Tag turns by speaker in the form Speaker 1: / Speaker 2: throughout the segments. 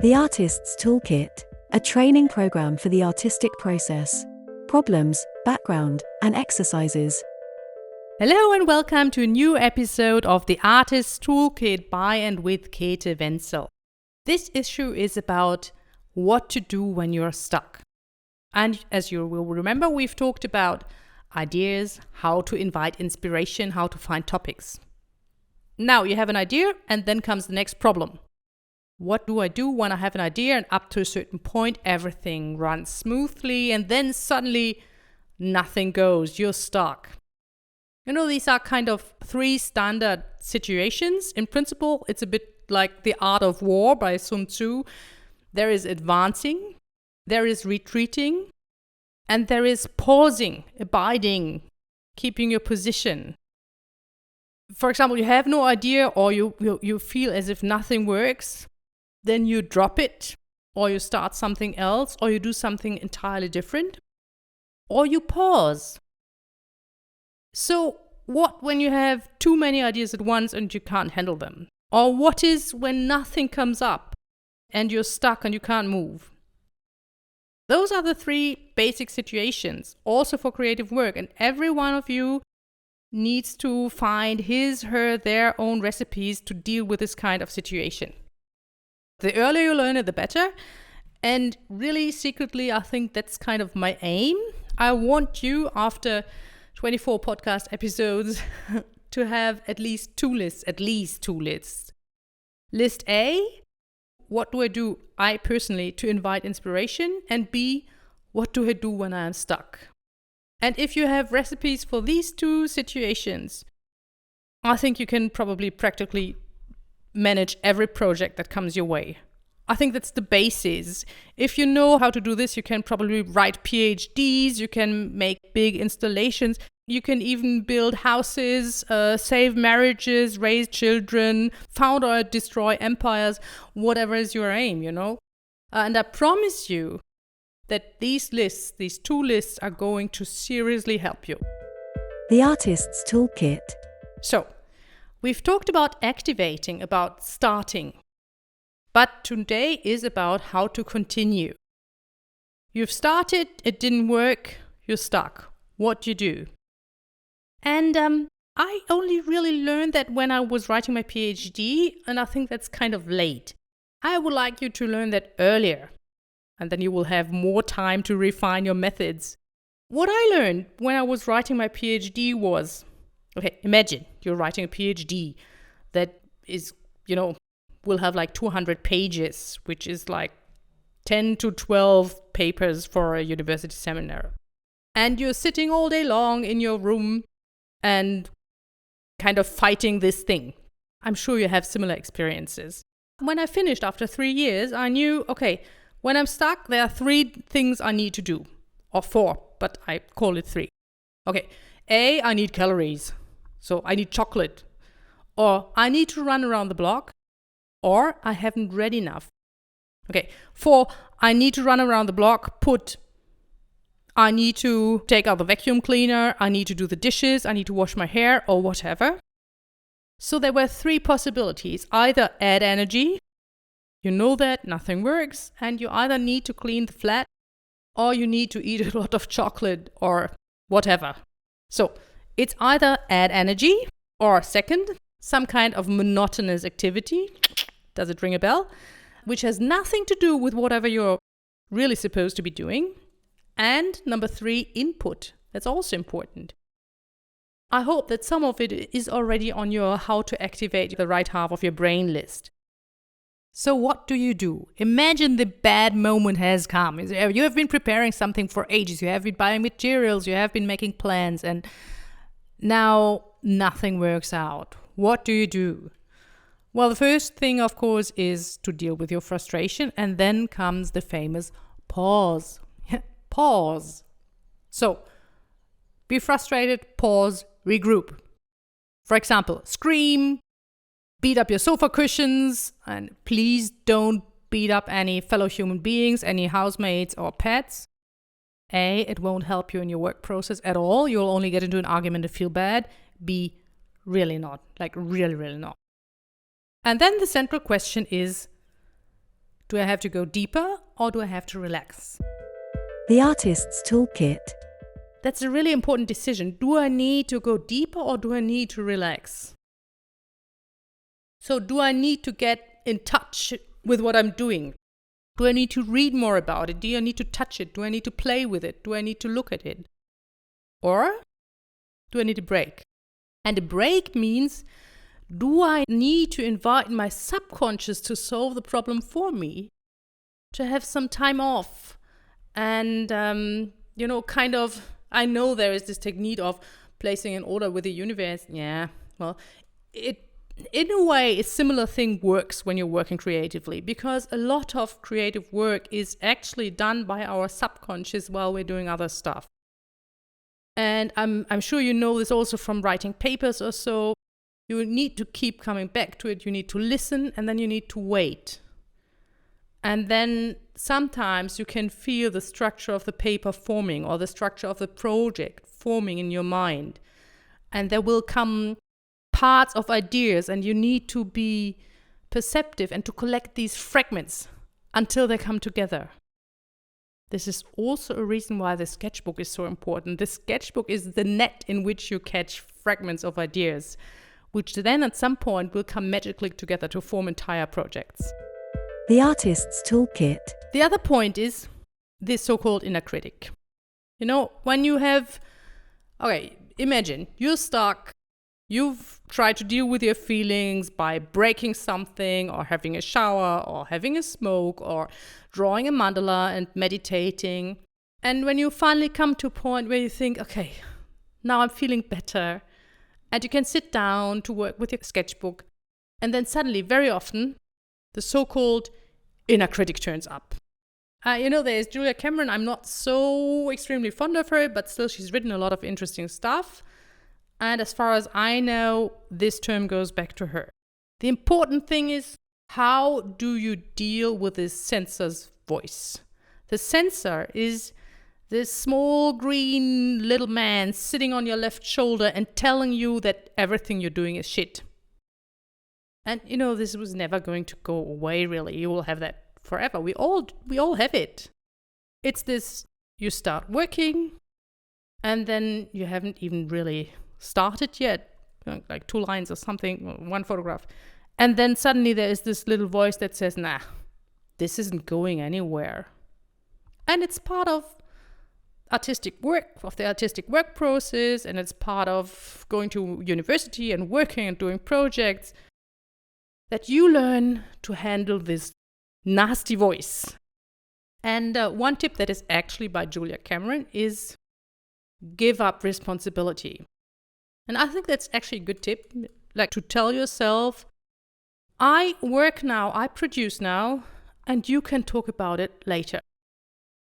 Speaker 1: The Artist's Toolkit, a training program for the artistic process, problems, background, and exercises.
Speaker 2: Hello and welcome to a new episode of The Artist's Toolkit by and with Kaethe Wenzel. This issue is about what to do when you're stuck. And as you will remember, we've talked about ideas, how to invite inspiration, how to find topics. Now you have an idea and then comes the next problem. What do I do when I have an idea and up to a certain point everything runs smoothly and then suddenly nothing goes, you're stuck? You know, these are kind of three standard situations. In principle, it's a bit like The Art of War by Sun Tzu. There is advancing, there is retreating, and there is pausing, abiding, keeping your position. For example, you have no idea or you feel as if nothing works. Then you drop it, or you start something else, or you do something entirely different, or you pause. So what when you have too many ideas at once and you can't handle them? Or what is when nothing comes up and you're stuck and you can't move? Those are the three basic situations, also for creative work, and every one of you needs to find his, her, their own recipes to deal with this kind of situation. The earlier you learn it, the better. And really, secretly, I think that's kind of my aim. I want you, after 24 podcast episodes, to have at least two lists. List A, what do I do, I personally, to invite inspiration? And B, what do I do when I am stuck? And if you have recipes for these two situations, I think you can probably practically manage every project that comes your way. I think that's the basis. If you know how to do this, you can probably write PhDs, you can make big installations, you can even build houses, save marriages, raise children, found or destroy empires, whatever is your aim, you know. And I promise you that these two lists are going to seriously help you.
Speaker 1: The Artist's Toolkit.
Speaker 2: So, we've talked about activating, about starting, but today is about how to continue. You've started, it didn't work, you're stuck. What do you do? And I only really learned that when I was writing my PhD, and I think that's kind of late. I would like you to learn that earlier, and then you will have more time to refine your methods. What I learned when I was writing my PhD was, okay, imagine you're writing a PhD that is, will have like 200 pages, which is like 10 to 12 papers for a university seminar. And you're sitting all day long in your room and kind of fighting this thing. I'm sure you have similar experiences. When I finished after 3 years, I knew, okay, when I'm stuck, there are 3 things I need to do. Or 4, but I call it 3. Okay, A, I need calories. So I need chocolate, or I need to run around the block, or I haven't read enough. Okay, 4, I need to run around the block, I need to take out the vacuum cleaner, I need to do the dishes, I need to wash my hair, or whatever. So there were 3 possibilities. Either add energy, you know that nothing works, and you either need to clean the flat, or you need to eat a lot of chocolate, or whatever. So it's either add energy, or second, some kind of monotonous activity. Does it ring a bell? Which has nothing to do with whatever you're really supposed to be doing. And number 3, input. That's also important. I hope that some of it is already on your how to activate the right half of your brain list. So what do you do? Imagine the bad moment has come. You have been preparing something for ages. You have been buying materials. You have been making plans. And now nothing works out. What do you do? Well, the first thing, of course, is to deal with your frustration. And then comes the famous pause. Pause. So, be frustrated, pause, regroup. For example, scream, beat up your sofa cushions, and please don't beat up any fellow human beings, any housemates or pets. A, it won't help you in your work process at all. You'll only get into an argument and feel bad. B, really not. Like really, really not. And then the central question is, Do I have to go deeper or do I have to relax?
Speaker 1: The Artist's Toolkit.
Speaker 2: That's a really important decision. Do I need to go deeper or do I need to relax? So do I need to get in touch with what I'm doing? Do I need to read more about it? Do I need to touch it? Do I need to play with it? Do I need to look at it? Or do I need a break? And a break means, do I need to invite my subconscious to solve the problem for me? To have some time off? And, kind of, I know there is this technique of placing an order with the universe. Yeah, well, in a way, a similar thing works when you're working creatively, because a lot of creative work is actually done by our subconscious while we're doing other stuff. And I'm sure you know this also from writing papers or so. You need to keep coming back to it. You need to listen, and then you need to wait. And then sometimes you can feel the structure of the paper forming, or the structure of the project forming in your mind. And there will come parts of ideas, and you need to be perceptive and to collect these fragments until they come together. This is also a reason why the sketchbook is so important. The sketchbook is the net in which you catch fragments of ideas, which then at some point will come magically together to form entire projects.
Speaker 1: The Artist's Toolkit.
Speaker 2: The other point is this so-called inner critic. When you have, imagine you're stuck. You've tried to deal with your feelings by breaking something, or having a shower, or having a smoke, or drawing a mandala and meditating. And when you finally come to a point where you think, okay, now I'm feeling better, and you can sit down to work with your sketchbook, and then suddenly, very often, the so-called inner critic turns up. There's Julia Cameron. I'm not so extremely fond of her, but still she's written a lot of interesting stuff. And as far as I know, this term goes back to her. The important thing is, how do you deal with this censor's voice? The censor is this small green little man sitting on your left shoulder and telling you that everything you're doing is shit. And this was never going to go away, really. You will have that forever. We all have it. It's this, you start working, and then you haven't even really started yet, like 2 lines or something, 1 photograph. And then suddenly there is this little voice that says, nah, this isn't going anywhere. And it's part of the artistic work process, and it's part of going to university and working and doing projects, that you learn to handle this nasty voice. And one tip that is actually by Julia Cameron is give up responsibility. And I think that's actually a good tip, like to tell yourself, I work now, I produce now, and you can talk about it later.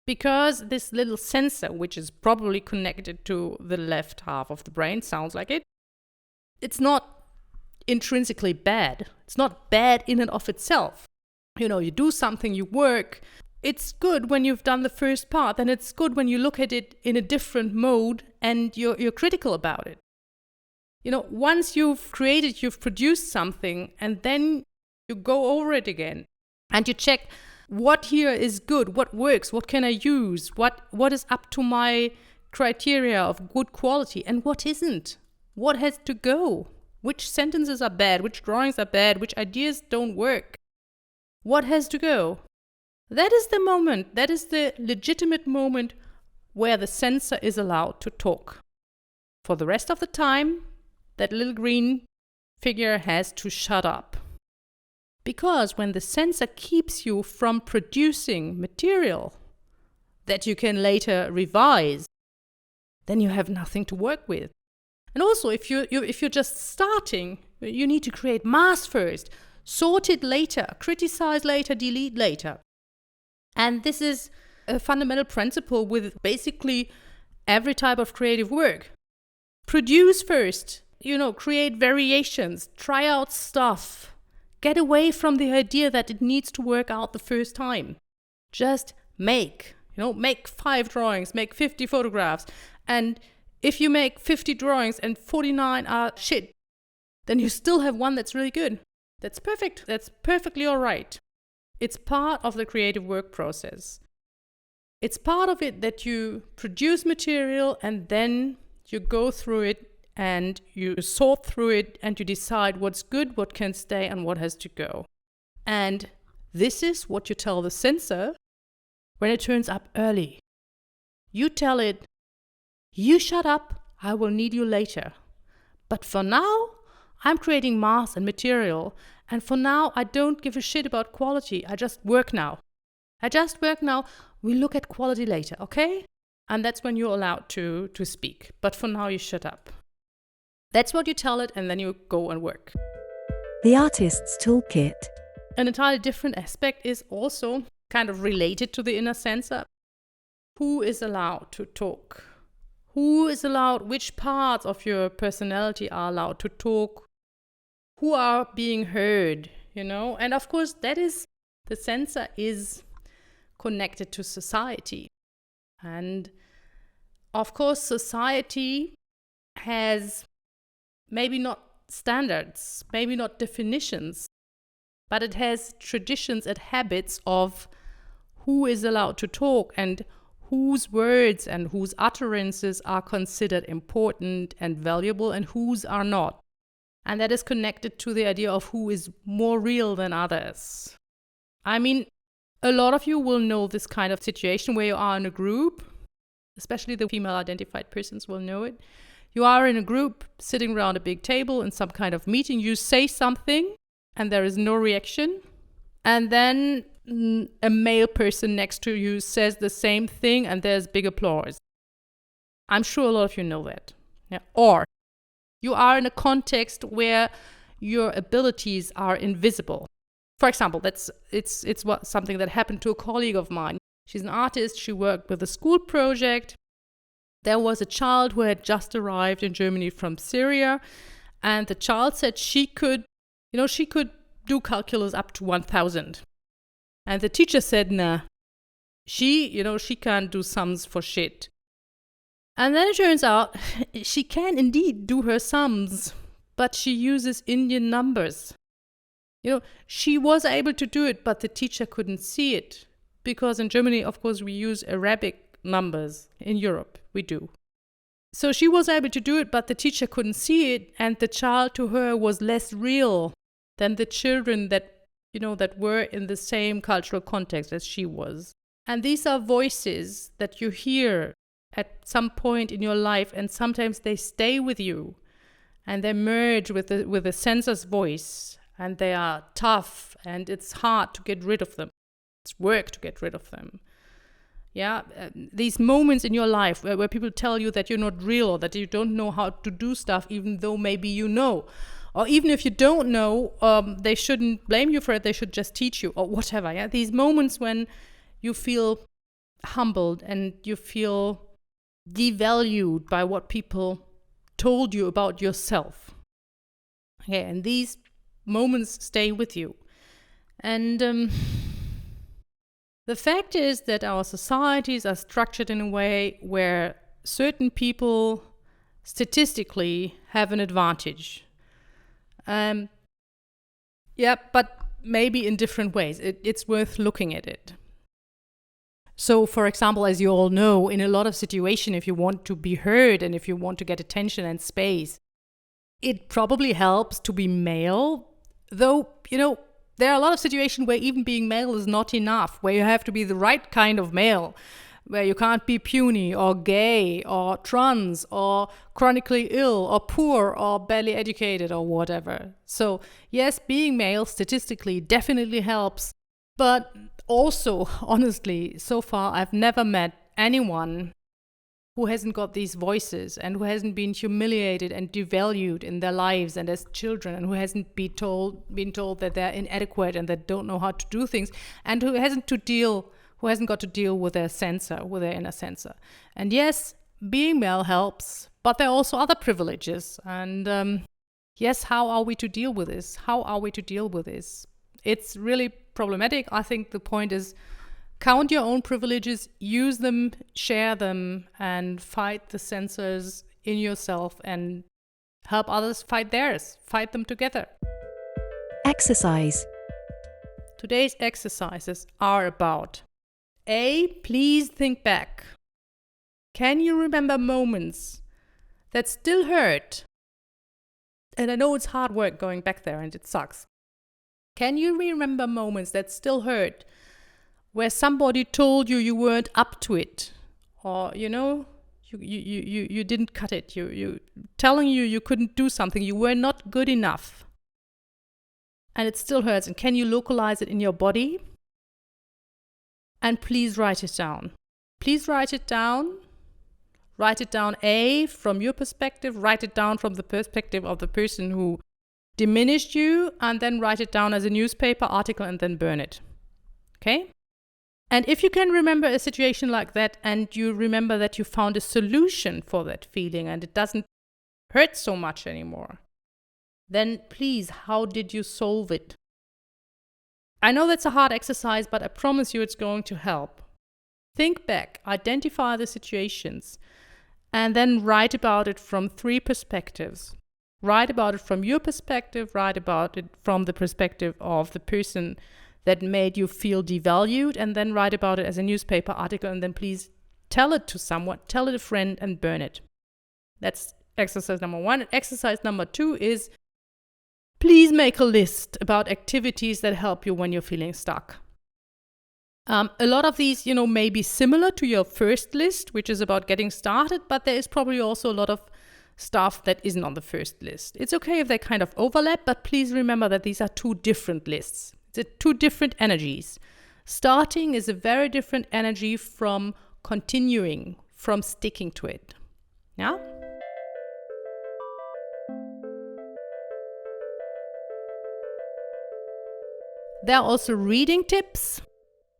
Speaker 2: Because this little sensor, which is probably connected to the left half of the brain, sounds like it, it's not intrinsically bad. It's not bad in and of itself. You do something, you work. It's good when you've done the first part, and it's good when you look at it in a different mode and you're critical about it. Once you've created, you've produced something, and then you go over it again and you check what here is good, what works, what can I use, what is up to my criteria of good quality, and what isn't, what has to go, which sentences are bad, which drawings are bad, which ideas don't work, what has to go. That is the moment, that is the legitimate moment where the censor is allowed to talk. For the rest of the time, that little green figure has to shut up. Because when the censor keeps you from producing material that you can later revise, then you have nothing to work with. And also, if you're just starting, you need to create mass first, sort it later, criticize later, delete later. And this is a fundamental principle with basically every type of creative work. Produce first. Create variations, try out stuff. Get away from the idea that it needs to work out the first time. Just make 5 drawings, make 50 photographs. And if you make 50 drawings and 49 are shit, then you still have one that's really good. That's perfect. That's perfectly all right. It's part of the creative work process. It's part of it that you produce material and then you go through it and you sort through it and you decide what's good, what can stay, and what has to go. And this is what you tell the censor when it turns up early. You tell it, you shut up, I will need you later. But for now, I'm creating mass and material, and for now, I don't give a shit about quality. I just work now. We look at quality later, okay? And that's when you're allowed to speak. But for now, you shut up. That's what you tell it, and then you go and work.
Speaker 1: The Artist's Toolkit.
Speaker 2: An entirely different aspect is also kind of related to the inner censor. Who is allowed to talk? Who is allowed, which parts of your personality are allowed to talk? Who are being heard, And of course, the censor is connected to society. And of course, society has maybe not standards, maybe not definitions, but it has traditions and habits of who is allowed to talk and whose words and whose utterances are considered important and valuable and whose are not. And that is connected to the idea of who is more real than others. I mean, a lot of you will know this kind of situation where you are in a group, especially the female identified persons will know it. You are in a group sitting around a big table in some kind of meeting. You say something and there is no reaction. And then a male person next to you says the same thing and there's big applause. I'm sure a lot of you know that. Yeah. Or you are in a context where your abilities are invisible. For example, it's something that happened to a colleague of mine. She's an artist. She worked with a school project. There was a child who had just arrived in Germany from Syria, and the child said she could do calculus up to 1,000. And the teacher said, nah, she can't do sums for shit. And then it turns out she can indeed do her sums, but she uses Indian numbers. She was able to do it, but the teacher couldn't see it. Because in Germany, of course, we use Arabic numbers. In Europe, we do. So she was able to do it, but the teacher couldn't see it. And the child to her was less real than the children that were in the same cultural context as she was. And these are voices that you hear at some point in your life, and sometimes they stay with you. And they merge with the censor's voice. And they are tough, and it's hard to get rid of them. It's work to get rid of them. Yeah, these moments in your life where people tell you that you're not real, or that you don't know how to do stuff, even though maybe you know. Or even if you don't know, they shouldn't blame you for it, they should just teach you, or whatever. Yeah, these moments when you feel humbled and you feel devalued by what people told you about yourself. Okay, and these moments stay with you. And the fact is that our societies are structured in a way where certain people statistically have an advantage. But maybe in different ways. It's worth looking at it. So, for example, as you all know, in a lot of situations, if you want to be heard and if you want to get attention and space, it probably helps to be male. Though, there are a lot of situations where even being male is not enough, where you have to be the right kind of male, where you can't be puny or gay or trans or chronically ill or poor or barely educated or whatever. So, yes, being male statistically definitely helps. But also, honestly, so far I've never met anyone who hasn't got these voices and who hasn't been humiliated and devalued in their lives and as children, and who hasn't been told that they're inadequate and that don't know how to do things, and who hasn't got to deal with their censor, with their inner censor. And yes, being male helps, but there are also other privileges. And yes, how are we to deal with this? It's really problematic. I think the point is, count your own privileges, use them, share them, and fight the censors in yourself and help others fight theirs. Fight them together.
Speaker 1: Exercise.
Speaker 2: Today's exercises are about A. Please think back. Can you remember moments that still hurt? And I know it's hard work going back there and it sucks. Can you remember moments that still hurt where somebody told you you weren't up to it? Or, you didn't cut it. You telling you couldn't do something. You were not good enough. And it still hurts. And can you localize it in your body? And please write it down. Please write it down. Write it down, A, from your perspective. Write it down from the perspective of the person who diminished you. And then write it down as a newspaper article and then burn it. Okay? And if you can remember a situation like that and you remember that you found a solution for that feeling and it doesn't hurt so much anymore, then please, how did you solve it? I know that's a hard exercise, but I promise you it's going to help. Think back, identify the situations, and then write about it from 3 perspectives. Write about it from your perspective, write about it from the perspective of the person that made you feel devalued, and then write about it as a newspaper article, and then please tell it to someone, tell it to a friend, and burn it. That's exercise number 1. And exercise number 2 is please make a list about activities that help you when you're feeling stuck. A lot of these, may be similar to your first list, which is about getting started, but there is probably also a lot of stuff that isn't on the first list. It's okay if they kind of overlap, but please remember that these are 2 different lists. It's 2 different energies. Starting is a very different energy from continuing, from sticking to it. Yeah? There are also reading tips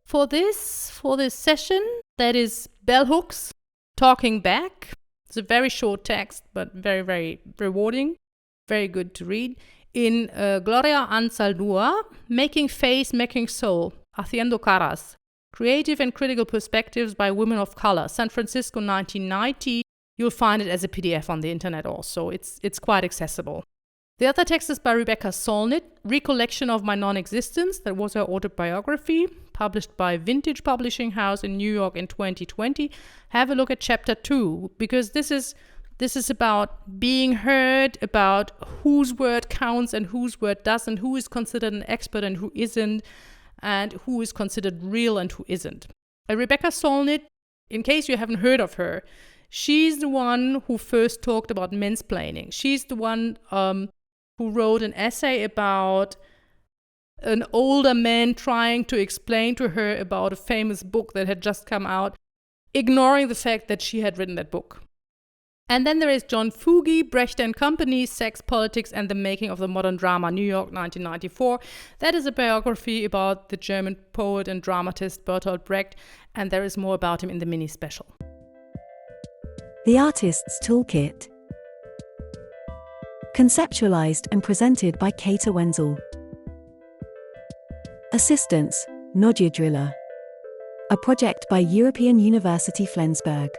Speaker 2: for this session. That is bell hooks, talking back. It's a very short text, but very, very rewarding. Very good to read. In Gloria Anzaldúa, Making Face, Making Soul, Haciendo Caras, Creative and Critical Perspectives by Women of Color, San Francisco, 1990. You'll find it as a PDF on the internet also. It's quite accessible. The other text is by Rebecca Solnit, Recollection of My Non-Existence. That was her autobiography, published by Vintage Publishing House in New York in 2020. Have a look at chapter 2, because this is about being heard, about whose word counts and whose word doesn't, who is considered an expert and who isn't, and who is considered real and who isn't. Rebecca Solnit, in case you haven't heard of her, she's the one who first talked about mansplaining. She's the one who wrote an essay about an older man trying to explain to her about a famous book that had just come out, ignoring the fact that she had written that book. And then there is John Fugi, Brecht and Company, Sex, Politics and the Making of the Modern Drama, New York, 1994. That is a biography about the German poet and dramatist Bertolt Brecht, and there is more about him in the mini special.
Speaker 1: The Artist's Toolkit. Conceptualized and presented by Kaethe Wenzel. Assistance, Nadia Driller. A project by European University Flensburg.